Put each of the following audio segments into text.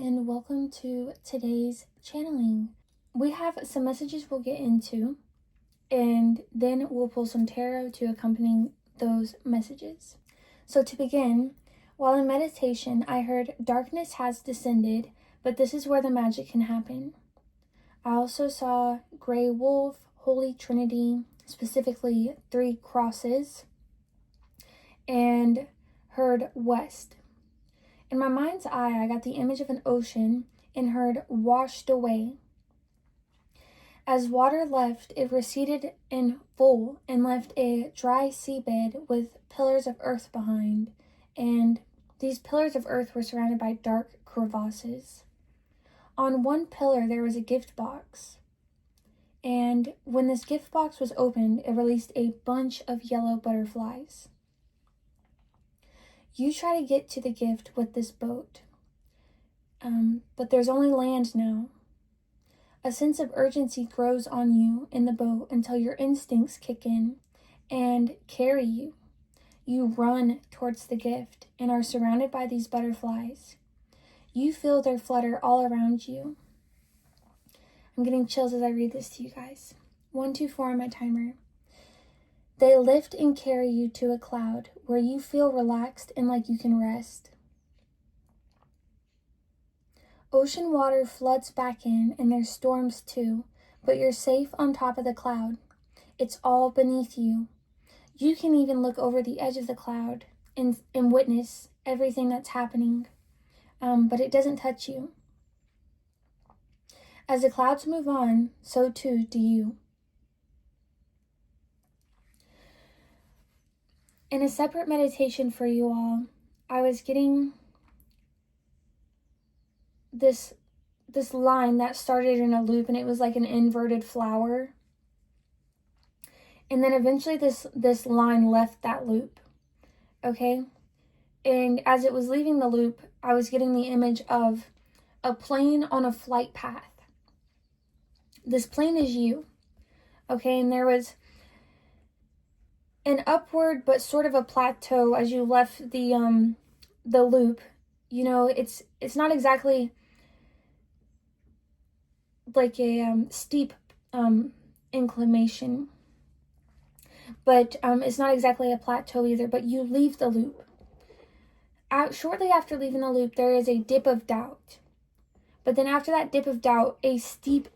and welcome to today's channeling. We have some messages we'll get into, and then we'll pull some tarot to accompany those messages. So to begin, while in meditation, I heard darkness has descended, but this is where the magic can happen. I also saw gray wolf, Holy Trinity, specifically 3 crosses, and heard west. In my mind's eye, I got the image of an ocean and heard washed away. As water left, it receded in full and left a dry seabed with pillars of earth behind, and these pillars of earth were surrounded by dark crevasses. On one pillar, there was a gift box, and when this gift box was opened, it released a bunch of yellow butterflies. You try to get to the gift with this boat, but there's only land now. A sense of urgency grows on you in the boat until your instincts kick in and carry you. You run towards the gift and are surrounded by these butterflies. You feel their flutter all around you. I'm getting chills as I read this to you guys. 1, 2, 4 on my timer. They lift and carry you to a cloud where you feel relaxed and like you can rest. Ocean water floods back in and there's storms too, but you're safe on top of the cloud. It's all beneath you. You can even look over the edge of the cloud and witness everything that's happening, but it doesn't touch you. As the clouds move on, so too do you. In a separate meditation for you all, I was getting this line that started in a loop, and it was like an inverted flower. And then eventually this line left that loop, okay? And as it was leaving the loop, I was getting the image of a plane on a flight path. This plane is you, okay? And there was an upward but sort of a plateau as you left the loop. You know, it's not exactly like a steep inclination, but it's not exactly a plateau either, but you leave the loop. Shortly after leaving the loop, there is a dip of doubt, but then after that dip of doubt, a steep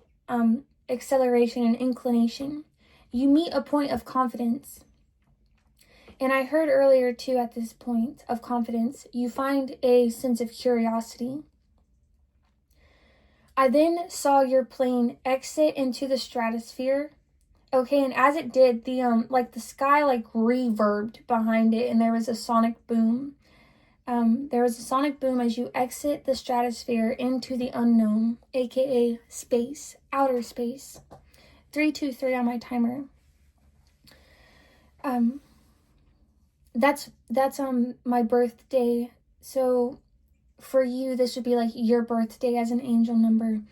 acceleration and inclination. You meet a point of confidence. And I heard earlier too, at this point of confidence, you find a sense of curiosity. I then saw your plane exit into the stratosphere. Okay, and as it did, the sky reverbed behind it, and there was a sonic boom. There was a sonic boom as you exit the stratosphere into the unknown, aka space, outer space. 3, 2, 3 on my timer. That's my birthday. So for you, this would be like your birthday as an angel number.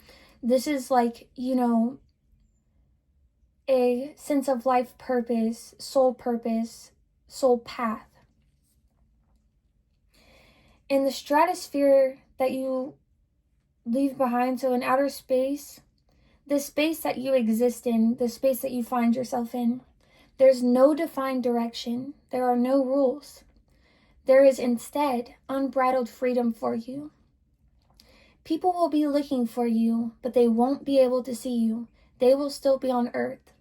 This is like, you know, a sense of life purpose, soul path. In the stratosphere that you leave behind, so in outer space, the space that you exist in, the space that you find yourself in, there's no defined direction. There are no rules. There is instead unbridled freedom for you. People will be looking for you, but they won't be able to see you. They will still be on earth.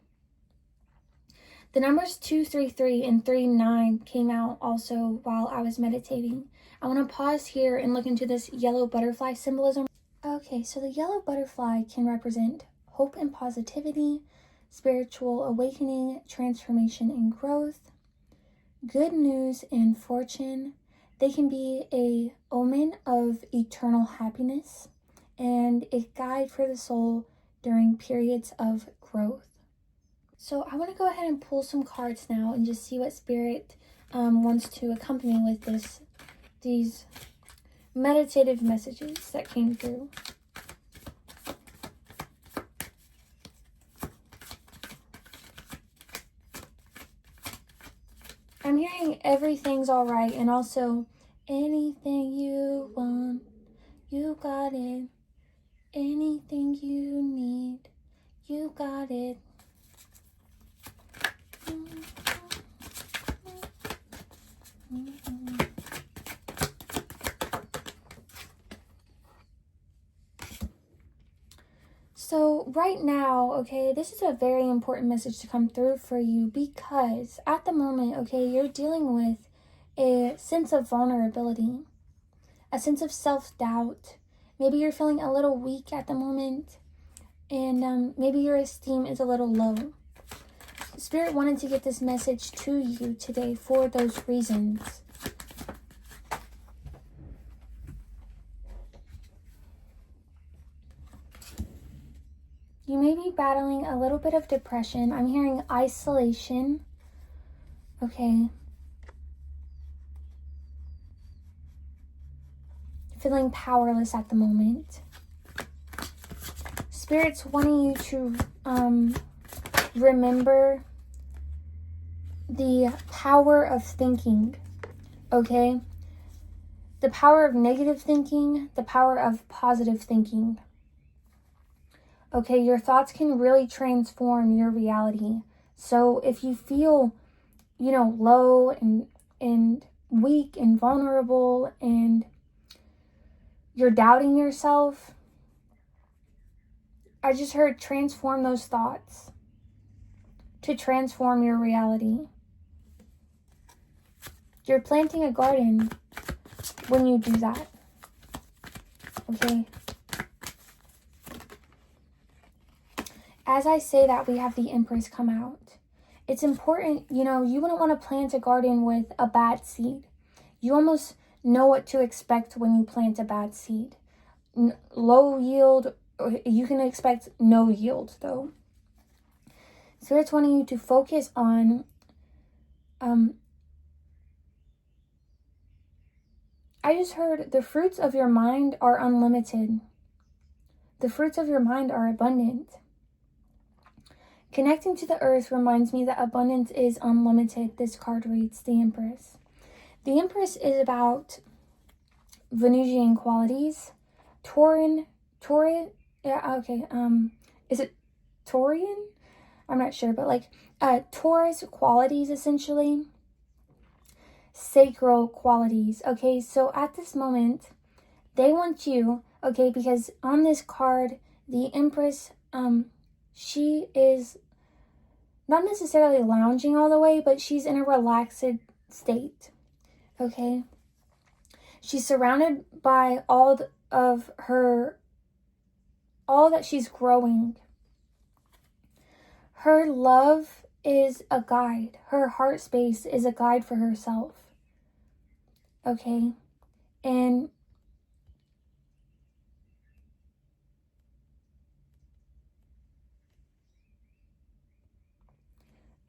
The numbers 233 and 39 came out also while I was meditating. I want to pause here and look into this yellow butterfly symbolism. Okay, so the yellow butterfly can represent hope and positivity, spiritual awakening, transformation and growth, good news and fortune. They can be a omen of eternal happiness and a guide for the soul during periods of growth. So I want to go ahead and pull some cards now and just see what Spirit wants to accompany with these meditative messages that came through. I'm hearing everything's all right, and also anything you want, You got it. Anything you need, you got it. So right now, okay, this is a very important message to come through for you, because at the moment, okay, you're dealing with a sense of vulnerability, a sense of self-doubt. Maybe you're feeling a little weak at the moment, and maybe your esteem is a little low. Spirit wanted to get this message to you today for those reasons. You may be battling a little bit of depression. I'm hearing isolation. Okay. Feeling powerless at the moment. Spirit's wanting you to remember the power of thinking. Okay? The power of negative thinking, the power of positive thinking. Okay, your thoughts can really transform your reality. So if you feel, low and weak and vulnerable, and you're doubting yourself, I just heard transform those thoughts to transform your reality. You're planting a garden when you do that. Okay? As I say that, we have the Empress come out. It's important, you wouldn't want to plant a garden with a bad seed. You almost know what to expect when you plant a bad seed. Low yield, you can expect no yield though. Spirit's wanting you to focus on, I just heard the fruits of your mind are unlimited. The fruits of your mind are abundant. Connecting to the earth reminds me that abundance is unlimited. This card reads the Empress. The Empress is about Venusian qualities. Taurian, yeah, okay, is it Taurian? I'm not sure, but Taurus qualities, essentially. Sacral qualities, okay? So at this moment, they want you, okay, because on this card, the Empress, she is not necessarily lounging all the way, but she's in a relaxed state, okay? She's surrounded by all that she's growing. Her love is a guide. Her heart space is a guide for herself, okay? And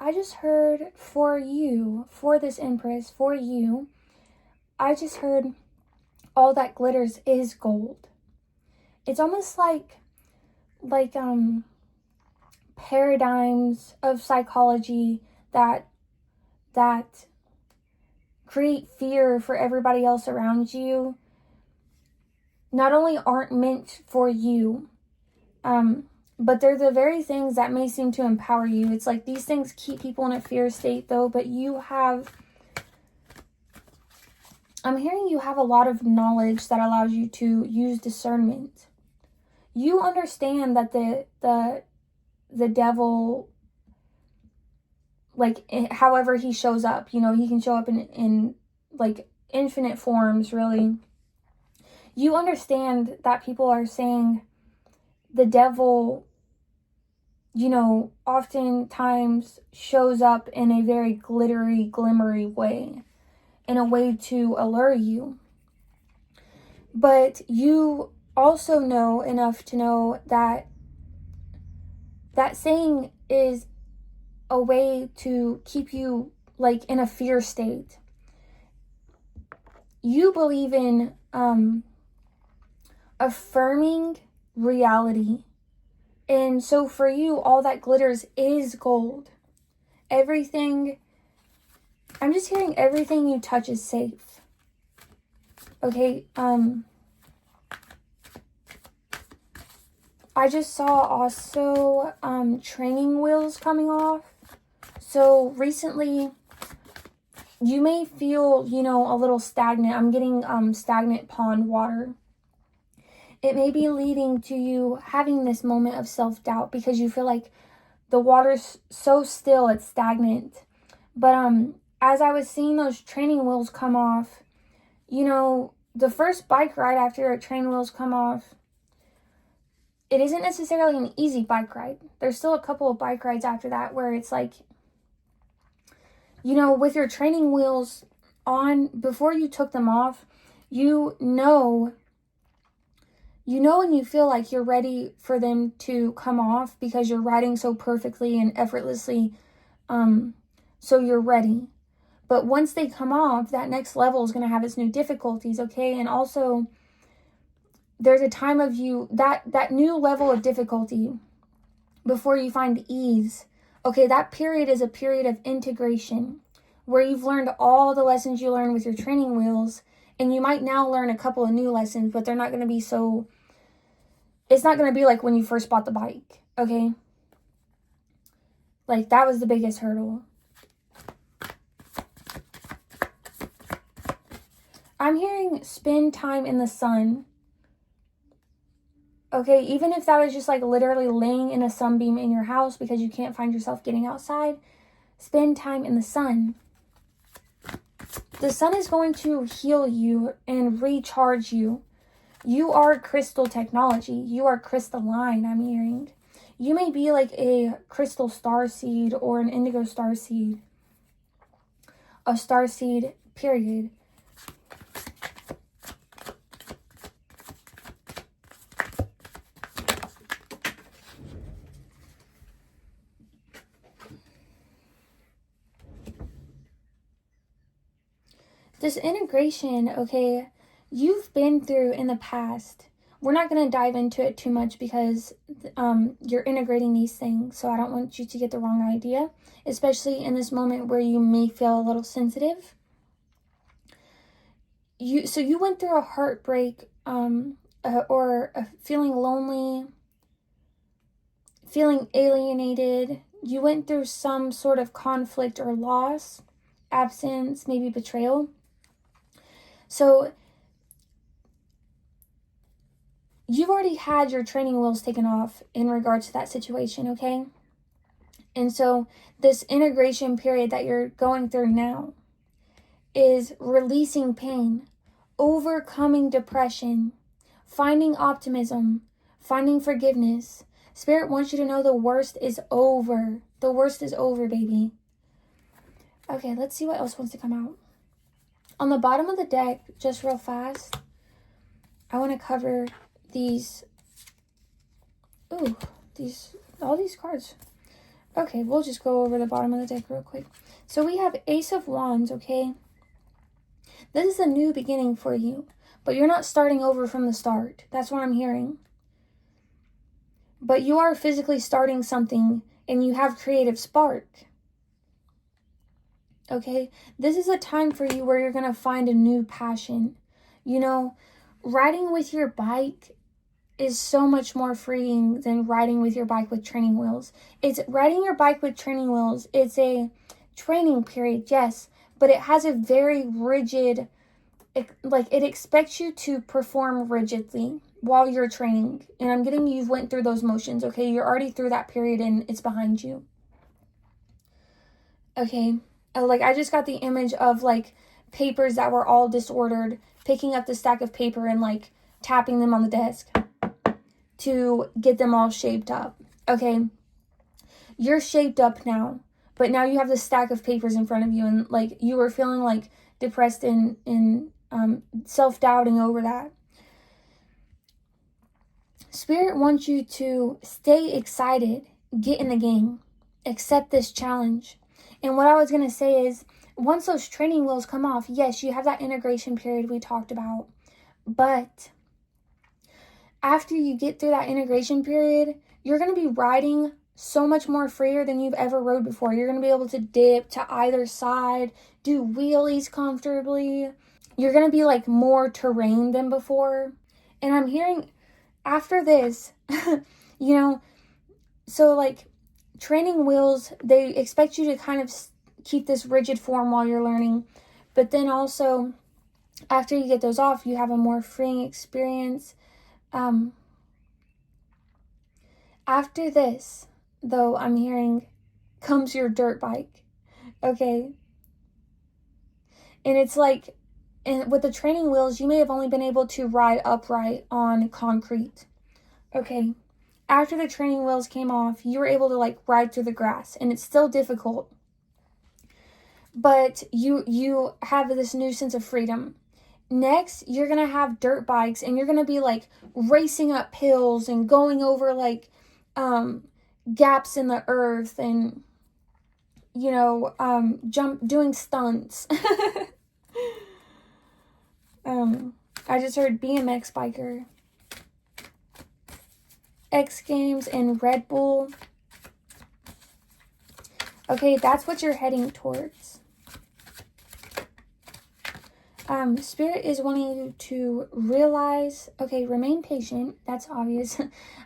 I just heard for you, for this Empress, for you, I just heard all that glitters is gold. It's almost like paradigms of psychology that create fear for everybody else around you not only aren't meant for you, but they're the very things that may seem to empower you. It's like these things keep people in a fear state though, but I'm hearing you have a lot of knowledge that allows you to use discernment. You understand that the devil, however he shows up, he can show up in infinite forms, really. You understand that people are saying the devil, oftentimes shows up in a very glittery, glimmery way, in a way to allure you. But you also know enough to know that that saying is a way to keep you in a fear state. You believe in affirming reality. And so for you, all that glitters is gold. I'm just hearing everything you touch is safe. Okay, I just saw also training wheels coming off. So recently, you may feel, a little stagnant. I'm getting stagnant pond water. It may be leading to you having this moment of self-doubt because you feel like the water's so still, it's stagnant. But as I was seeing those training wheels come off, the first bike ride after your training wheels come off, it isn't necessarily an easy bike ride. There's still a couple of bike rides after that where it's like, with your training wheels on, before you took them off, you know when you feel like you're ready for them to come off because you're riding so perfectly and effortlessly, so you're ready. But once they come off, that next level is going to have its new difficulties, okay? And also, there's a time of that new level of difficulty before you find ease. Okay, that period is a period of integration where you've learned all the lessons you learned with your training wheels, and you might now learn a couple of new lessons, but they're not going to be it's not going to be like when you first bought the bike, okay? Like, that was the biggest hurdle. I'm hearing spend time in the sun. Okay, even if that was just like literally laying in a sunbeam in your house because you can't find yourself getting outside, spend time in the sun. The sun is going to heal you and recharge you. You are crystal technology. You are crystalline, I'm hearing. You may be like a crystal star seed or an indigo star seed. A star seed, period. This integration, okay, you've been through in the past. We're not going to dive into it too much because you're integrating these things, so I don't want you to get the wrong idea, especially in this moment where you may feel a little sensitive. So you went through a heartbreak or feeling lonely, feeling alienated. You went through some sort of conflict or loss, absence, maybe betrayal. So you've already had your training wheels taken off in regards to that situation, okay? And so this integration period that you're going through now is releasing pain, overcoming depression, finding optimism, finding forgiveness. Spirit wants you to know the worst is over. The worst is over, baby. Okay, let's see what else wants to come out. On the bottom of the deck, just real fast, I want to cover all these cards. Okay, we'll just go over the bottom of the deck real quick. So we have Ace of Wands, okay? This is a new beginning for you, but you're not starting over from the start. That's what I'm hearing. But you are physically starting something, and you have creative spark. Okay? This is a time for you where you're going to find a new passion. Riding with your bike is so much more freeing than riding with your bike with training wheels. It's riding your bike with training wheels. It's a training period, yes, but it has a very rigid, it expects you to perform rigidly while you're training. And I'm getting you've went through those motions, okay? You're already through that period and it's behind you. Okay? I just got the image of papers that were all disordered, picking up the stack of paper and tapping them on the desk to get them all shaped up. Okay, you're shaped up now, but now you have this stack of papers in front of you, and you were feeling depressed and self-doubting over that. Spirit wants you to stay excited, get in the game, accept this challenge. And what I was going to say is, once those training wheels come off, yes, you have that integration period we talked about, but after you get through that integration period, you're going to be riding so much more freer than you've ever rode before. You're going to be able to dip to either side, do wheelies comfortably. You're going to be more terrain than before. And I'm hearing after this, you know, so like training wheels, they expect you to kind of keep this rigid form while you're learning. But then also, after you get those off, you have a more freeing experience. After this, though, I'm hearing, comes your dirt bike. Okay? And it's like, and with the training wheels, you may have only been able to ride upright on concrete. Okay? After the training wheels came off, you were able to like ride through the grass, and it's still difficult. But you have this new sense of freedom. Next, you're going to have dirt bikes, and you're going to be like racing up hills and going over like gaps in the earth, and doing stunts. I just heard BMX biker, X Games, and Red Bull. Okay, that's what you're heading towards. Spirit is wanting you to realize, okay, remain patient. That's obvious.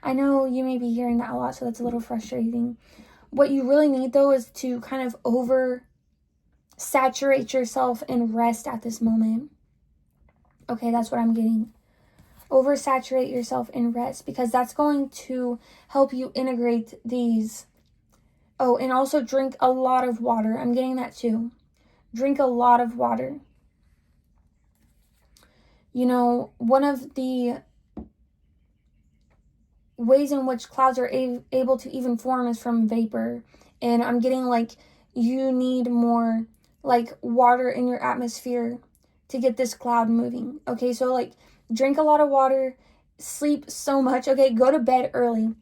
I know you may be hearing that a lot, so that's a little frustrating. What you really need, though, is to kind of saturate yourself and rest at this moment. Okay, that's what I'm getting. Oversaturate yourself and rest, because that's going to help you integrate these. Oh, and also drink a lot of water. I'm getting that too. Drink a lot of water. One of the ways in which clouds are able to even form is from vapor. And I'm getting like you need more like water in your atmosphere to get this cloud moving. Okay, so like drink a lot of water, sleep so much. Okay, go to bed early.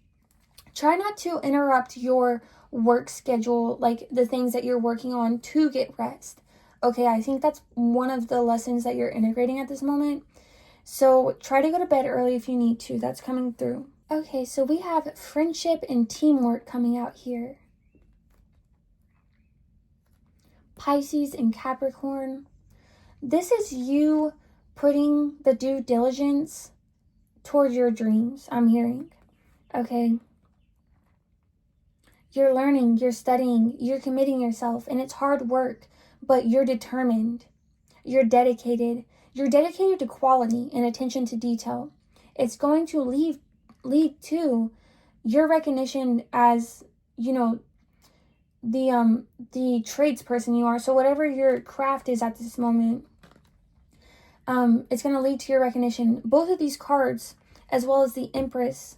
Try not to interrupt your work schedule, like the things that you're working on, to get rest. Okay, I think that's one of the lessons that you're integrating at this moment. So try to go to bed early if you need to. That's coming through. Okay, so we have friendship and teamwork coming out here. Pisces and Capricorn. This is you putting the due diligence towards your dreams, I'm hearing. Okay. You're learning, you're studying, you're committing yourself, and it's hard work, but you're determined. You're dedicated. You're dedicated to quality and attention to detail. It's going to lead to your recognition as, the tradesperson you are. So whatever your craft is at this moment, it's going to lead to your recognition. Both of these cards, as well as the Empress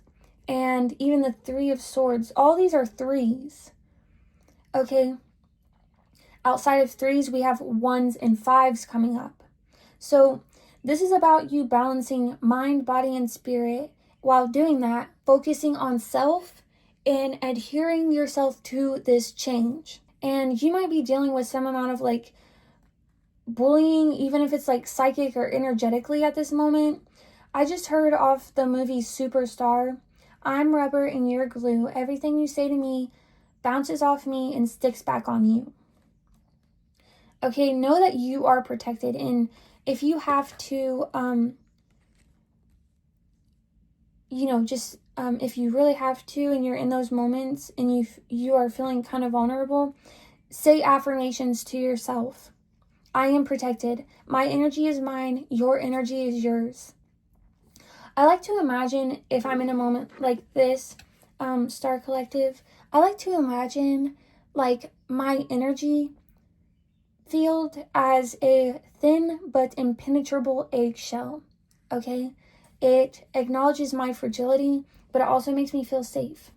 and even the Three of Swords, all these are threes. Okay. Outside of threes, we have ones and fives coming up. So this is about you balancing mind, body, and spirit. While doing that, focusing on self and adhering yourself to this change. And you might be dealing with some amount of like bullying, even if it's like psychic or energetically at this moment. I just heard off the movie Superstar, I'm rubber and you're glue. Everything you say to me bounces off me and sticks back on you. Okay, know that you are protected, and if you have to, if you really have to, and you're in those moments, and you are feeling kind of vulnerable, say affirmations to yourself. I am protected. My energy is mine. Your energy is yours. I like to imagine, if I'm in a moment like this, Star Collective, I like to imagine like my energy field as a thin but impenetrable eggshell. Okay? It acknowledges my fragility, but it also makes me feel safe.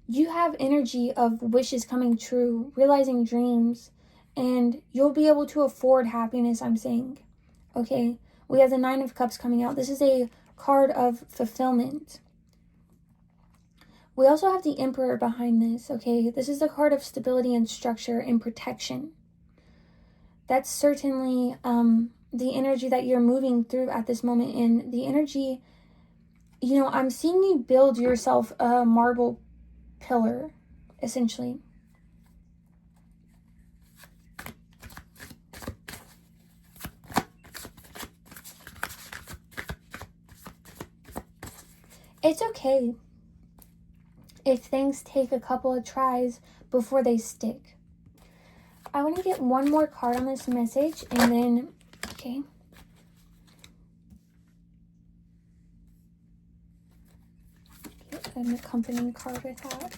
You have energy of wishes coming true, realizing dreams, and you'll be able to afford happiness, I'm saying. Okay? We have the Nine of Cups coming out. This is a card of fulfillment. We also have the Emperor behind this, okay? This is the card of stability and structure and protection. That's certainly the energy that you're moving through at this moment. And the energy, I'm seeing you build yourself a marble pillar, essentially. It's okay if things take a couple of tries before they stick. I want to get one more card on this message, and then, okay. Get an accompanying card with that.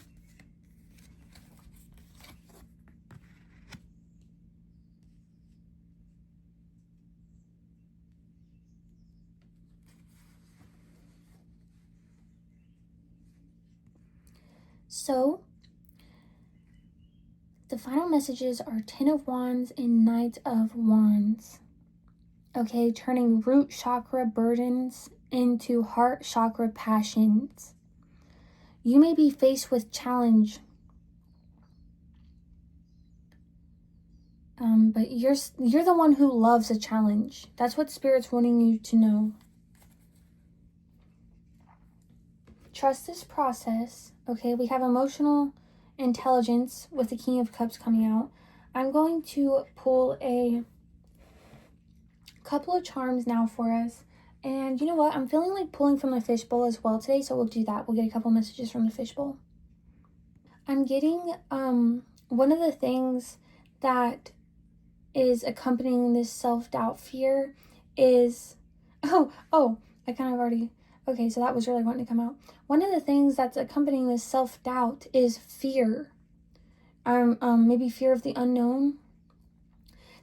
So, the final messages are Ten of Wands and Knight of Wands. Okay, turning root chakra burdens into heart chakra passions. You may be faced with challenge, but you're the one who loves a challenge. That's what Spirit's wanting you to know. Trust this process. Okay, we have emotional intelligence with the King of Cups coming out. I'm going to pull a couple of charms now for us. And you know what? I'm feeling like pulling from the fishbowl as well today, so we'll do that. We'll get a couple messages from the fishbowl. I'm getting one of the things that is accompanying this self-doubt fear is I kind of already, okay, so that was really wanting to come out. One of the things that's accompanying this self-doubt is fear. Maybe fear of the unknown.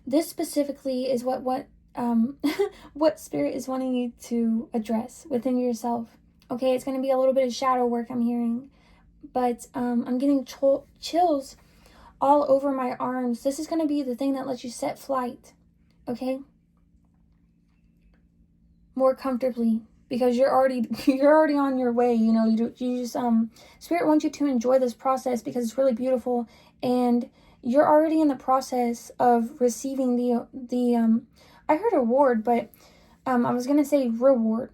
This specifically is what what Spirit is wanting you to address within yourself. Okay, it's going to be a little bit of shadow work, I'm hearing, but I'm getting chills all over my arms. This is going to be the thing that lets you set flight, okay, more comfortably, because you're already on your way. You know, you just Spirit wants you to enjoy this process because it's really beautiful, and you're already in the process of receiving the I heard award, but I was gonna say reward.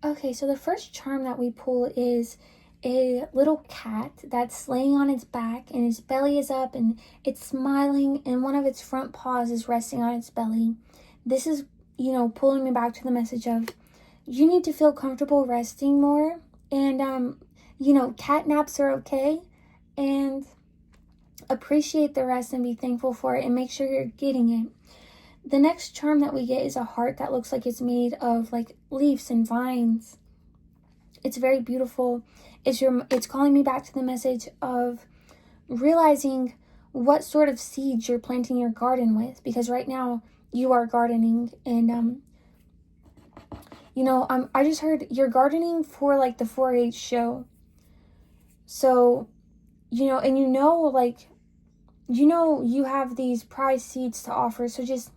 Okay, so the first charm that we pull is a little cat that's laying on its back, and its belly is up, and it's smiling, and one of its front paws is resting on its belly. This is, you know, pulling me back to the message of you need to feel comfortable resting more, and you know, cat naps are okay, and appreciate the rest and be thankful for it, and make sure you're getting it. The next charm that we get is a heart that looks like it's made of like leaves and vines. It's very beautiful. It's calling me back to the message of realizing what sort of seeds you're planting your garden with, because right now you are gardening, and you know, I just heard you're gardening for like the 4-H show. So, you know, and like you have these prize seeds to offer, so just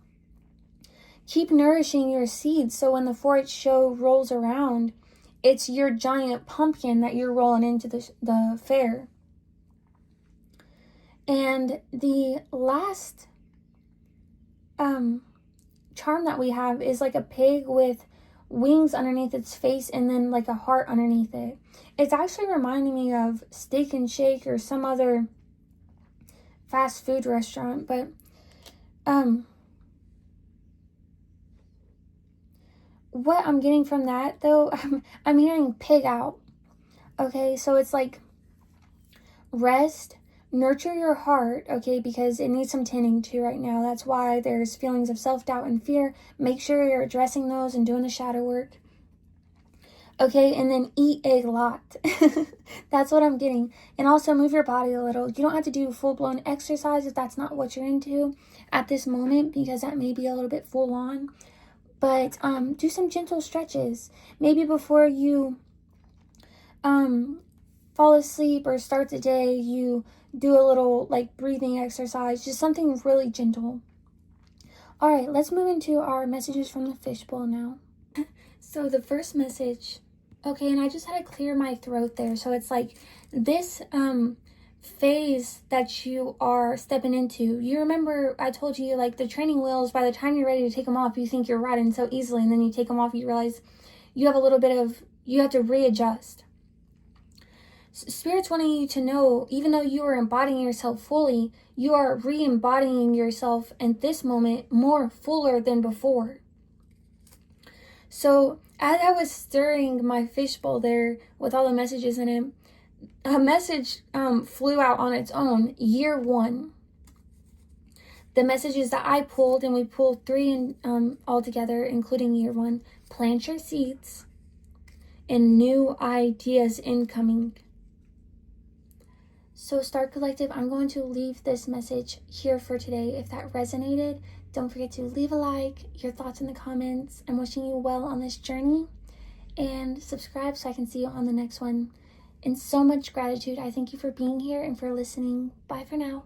keep nourishing your seeds, so when the 4-H show rolls around, it's your giant pumpkin that you're rolling into the fair. And the last charm that we have is like a pig with wings underneath its face and then like a heart underneath it. It's actually reminding me of Steak and Shake or some other fast food restaurant, but what I'm getting from that though, I'm hearing pig out. Okay, so it's like rest, nurture your heart, okay, because it needs some tending to right now. That's why there's feelings of self-doubt and fear. Make sure you're addressing those and doing the shadow work. Okay, and then eat a lot. That's what I'm getting. And also move your body a little. You don't have to do full-blown exercise if that's not what you're into at this moment, because that may be a little bit full on. But do some gentle stretches. Maybe before you fall asleep or start the day, you do a little like breathing exercise, just something really gentle. All right, let's move into our messages from the fishbowl now. So the first message, okay, and I just had to clear my throat there. So it's like this phase that you are stepping into. You remember I told you like the training wheels, by the time you're ready to take them off, you think you're riding so easily, and then you take them off, you realize you have a little bit of, you have to readjust. Spirit's wanting you to know, even though you are embodying yourself fully, you are re-embodying yourself at this moment more fuller than before. So as I was stirring my fishbowl there with all the messages in it, a message flew out on its own, year 1. The messages that I pulled, and we pulled 3 in, all together, including year 1, plant your seeds and new ideas incoming. So Star Collective, I'm going to leave this message here for today. If that resonated, don't forget to leave a like, your thoughts in the comments. I'm wishing you well on this journey, and subscribe so I can see you on the next one. And so much gratitude. I thank you for being here and for listening. Bye for now.